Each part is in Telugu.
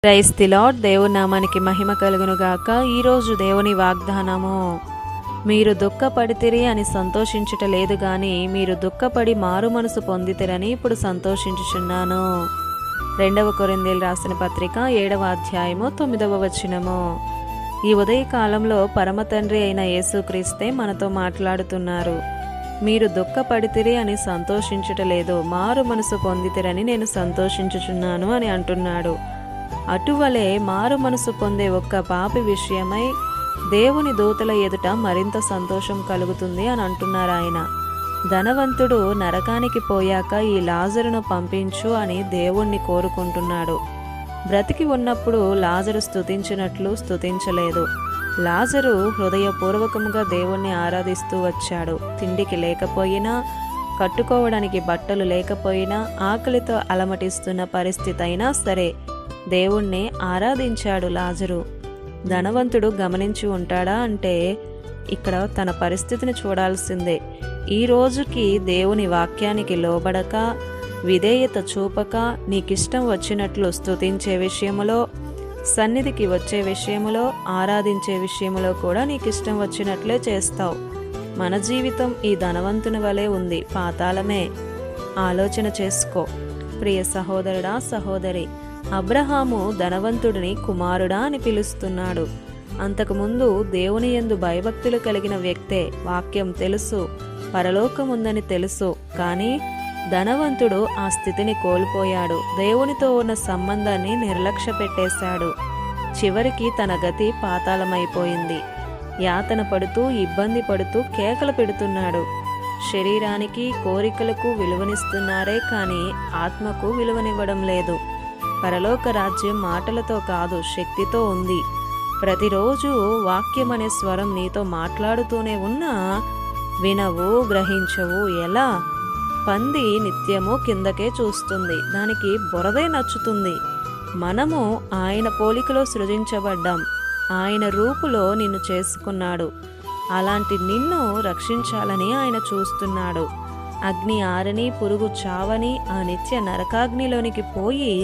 Praise the lord. దేవుని నామానికి మహిమ కలుగును గాక. ఈరోజు దేవుని వాగ్దానము, మీరు దుఃఖపడితిరి అని సంతోషించుట లేదు గాని మీరు దుఃఖపడి మారు మనసు పొందితిరని ఇప్పుడు సంతోషించుచున్నాను. 2 కొరింథీయులకు రాసిన పత్రిక 7వ అధ్యాయము 9వ వచనము. ఈ ఉదయకాలంలో పరమ తండ్రి అయిన యేసుక్రీస్తే మనతో మాట్లాడుతున్నారు. మీరు దుఃఖపడితిరి అని సంతోషించుట లేదు, మారు మనసు పొందితిరని నేను సంతోషించుచున్నాను అని అంటున్నాడు. అటువలే మారు మనసు పొందే ఒక్క పాపి విషయమై దేవుని దూతల ఎదుట మరింత సంతోషం కలుగుతుంది అని అంటున్నారు ఆయన. ధనవంతుడు నరకానికి పోయాక ఈ లాజరును పంపించు అని దేవుణ్ణి కోరుకుంటున్నాడు. బ్రతికి ఉన్నప్పుడు లాజరు స్తుతించినట్లు స్తుతించలేదు. లాజరు హృదయపూర్వకముగా దేవుణ్ణి ఆరాధిస్తూ వచ్చాడు. తిండికి లేకపోయినా, కట్టుకోవడానికి బట్టలు లేకపోయినా, ఆకలితో అలమటిస్తున్న పరిస్థితి అయినా సరే దేవుణ్ణి ఆరాధించాడు లాజరు. ధనవంతుడు గమనించి ఉంటాడా అంటే ఇక్కడ తన పరిస్థితిని చూడాల్సిందే. ఈ రోజుకి దేవుని వాక్యానికి లోబడక, విధేయత చూపక, నీకిష్టం వచ్చినట్లు స్తుతించే విషయములో, సన్నిధికి వచ్చే విషయములో, ఆరాధించే విషయములో కూడా నీకిష్టం వచ్చినట్లే చేస్తావు. మన జీవితం ఈ ధనవంతుని వలె ఉంది, పాతాళమే. ఆలోచన చేసుకో ప్రియ సహోదరుడా, సహోదరి. అబ్రహాము ధనవంతుడిని కుమారుడా అని పిలుస్తున్నాడు. అంతకుముందు దేవుని యందు భయభక్తులు కలిగిన వ్యక్తే. వాక్యం తెలుసు, పరలోకం ఉందని తెలుసు. కానీ ధనవంతుడు ఆ స్థితిని కోల్పోయాడు. దేవునితో ఉన్న సంబంధాన్ని నిర్లక్ష్య పెట్టేశాడు. చివరికి తన గతి పాతాళమైపోయింది. యాతన పడుతూ, ఇబ్బంది పడుతూ కేకలు పెడుతున్నాడు. శరీరానికి, కోరికలకు విలువనిస్తున్నారే కానీ ఆత్మకు విలువనివ్వడం లేదు. పరలోక రాజ్యం మాటలతో కాదు, శక్తితో ఉంది. ప్రతిరోజు వాక్యం అనే స్వరం నీతో మాట్లాడుతూనే ఉన్నా వినవు, గ్రహించవు. ఎలా? పంది నిత్యము కిందకే చూస్తుంది, దానికి బురదే నచ్చుతుంది. మనము ఆయన పోలికలో సృజించబడ్డాం. ఆయన రూపులో నిన్ను చేసుకున్నాడు. అలాంటి నిన్ను రక్షించాలని ఆయన చూస్తున్నాడు. అగ్ని ఆరని, పురుగు చావని ఆ నిత్య నరకాగ్నిలోనికి పోయి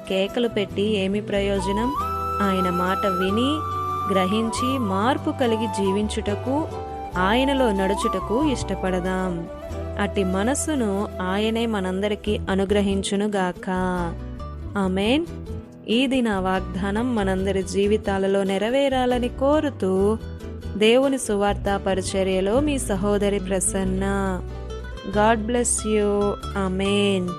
కేకలు పెట్టి ఏమి ప్రయోజనం? ఆయన మాట విని, గ్రహించి, మార్పు కలిగి జీవించుటకు, ఆయనలో నడుచుటకు ఇష్టపడదాం. అట్టి మనస్సును ఆయనే మనందరికీ అనుగ్రహించునుగాక. ఆమేన్. ఈ దిన వాగ్దానం మనందరి జీవితాలలో నెరవేరాలని కోరుతూ దేవుని సువార్త పరిచర్యలో మీ సహోదరి Prasanna. God bless you. Amen.